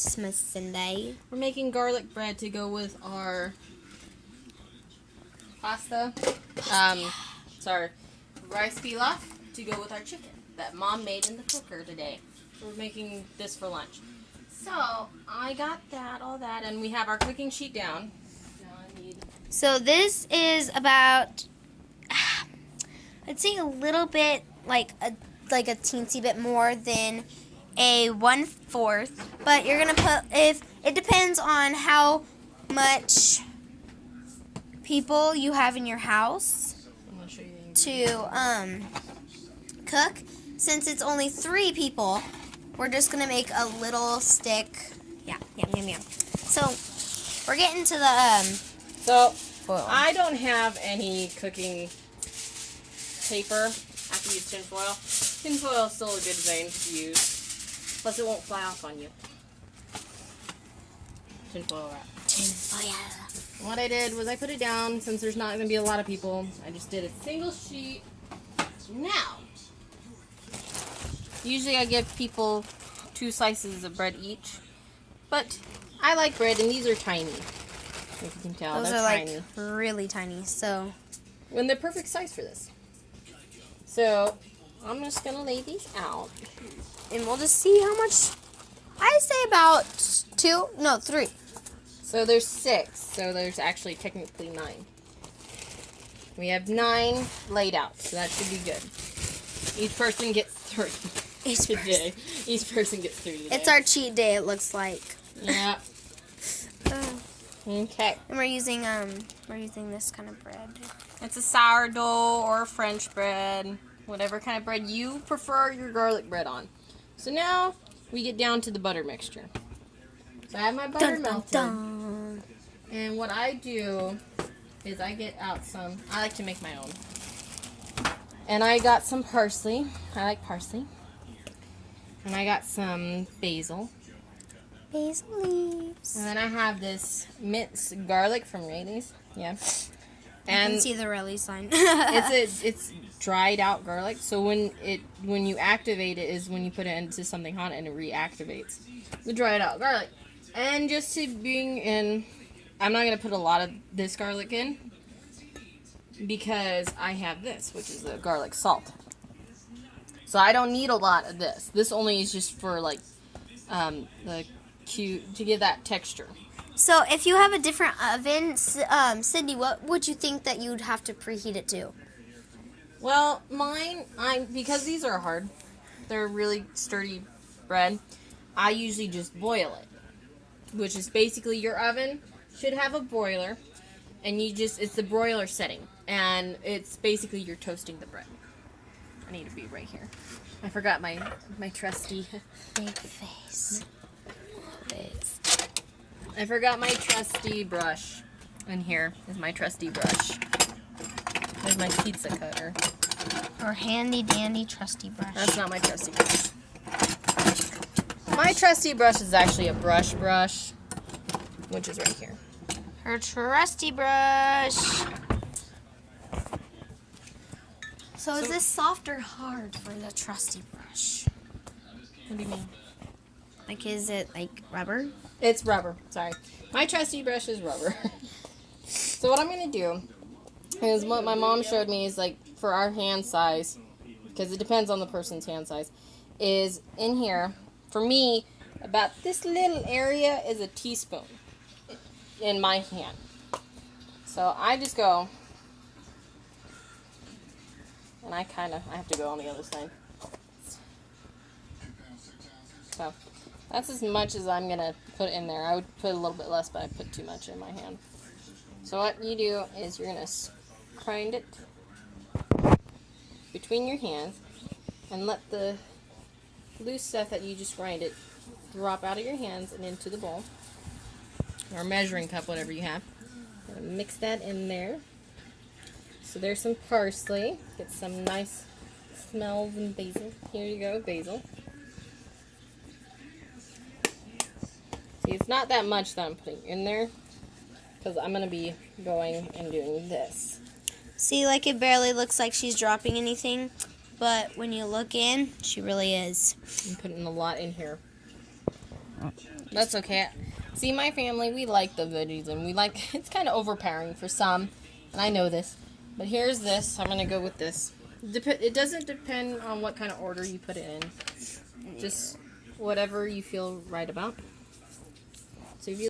Christmas Sunday. We're making garlic bread to go with our pasta. Sorry, rice pilaf to go with our chicken that Mom made in the cooker today. We're making this for lunch. So I got all that, and we have our cooking sheet down. Now I need. So this is about, I'd say a little bit, like a teensy bit more than a 1/4. But you're gonna put, if it depends on how much people you have in your house I'm gonna show you to cook. Since it's only 3 people, we're just gonna make a little stick. Yeah, yum yum yum. So we're getting to the So foil. I don't have any cooking paper. I have to use tin foil. Tin foil is still a good thing to use. Plus, it won't fly off on you. Tin foil wrap. Tin foil. What I did was I put it down since there's not going to be a lot of people. I just did a single sheet. Now, usually I give people 2 slices of bread each, but I like bread, and these are tiny. If you can tell, Those they're are tiny. like really tiny. So And they're perfect size for this. So I'm just gonna lay these out. and we'll just see how much. I say about 3. So there's 6. So there's actually technically 9. We have 9 laid out, so that should be good. Each person gets 3 today. Each person gets 3 today. It's our cheat day. It looks like. Yeah. Okay. And we're using this kind of bread. It's a sourdough or French bread, whatever kind of bread you prefer your garlic bread on. So now we get down to the butter mixture. So I have my butter melted. Dun. And what I do is I get out some, I like to make my own. And I got some parsley. I like parsley. And I got some basil. Basil leaves. And then I have this minced garlic from Rayleigh's. Yeah. You And can see the rally sign. it's dried out garlic. So when you activate it is when you put it into something hot and it reactivates the dried out garlic. And just to bring in, I'm not gonna put a lot of this garlic in because I have this, which is the garlic salt. So I don't need a lot of this. This only is just for like to give that texture. So if you have a different oven, Cindy, what would you think that you'd have to preheat it to? Well, mine, because these are hard, they're really sturdy bread, I usually just boil it, which is basically your oven should have a broiler, and it's the broiler setting, and it's basically you're toasting the bread. I need to be right here. I forgot my trusty Big face. I forgot my trusty brush. And here is my trusty brush. There's my pizza cutter. Or handy dandy trusty brush. That's not my trusty brush. My trusty brush is actually a brush, which is right here. Her trusty brush. So is this soft or hard for the trusty brush? What do you mean? Like, is it like rubber? It's rubber. Sorry. My trusty brush is rubber. So what I'm going to do is what my mom showed me is like for our hand size, because it depends on the person's hand size, is in here, for me, about this little area is a teaspoon in my hand. So I just go, and I have to go on the other side. So that's as much as I'm going to put in there. I would put a little bit less, but I put too much in my hand. So what you do is you're going to grind it between your hands and let the loose stuff that you just grind it drop out of your hands and into the bowl. Or measuring cup, whatever you have. Mix that in there. So there's some parsley. Get some nice smells and basil. Here you go, basil. See, it's not that much that I'm putting in there, because I'm going to be going and doing this. See, like it barely looks like she's dropping anything, but when you look in, she really is. I'm putting a lot in here. That's okay. See, my family, we like the veggies, and we like, it's kind of overpowering for some, and I know this. But here's this. I'm going to go with this. It doesn't depend on what kind of order you put it in. Just whatever you feel right about. So if you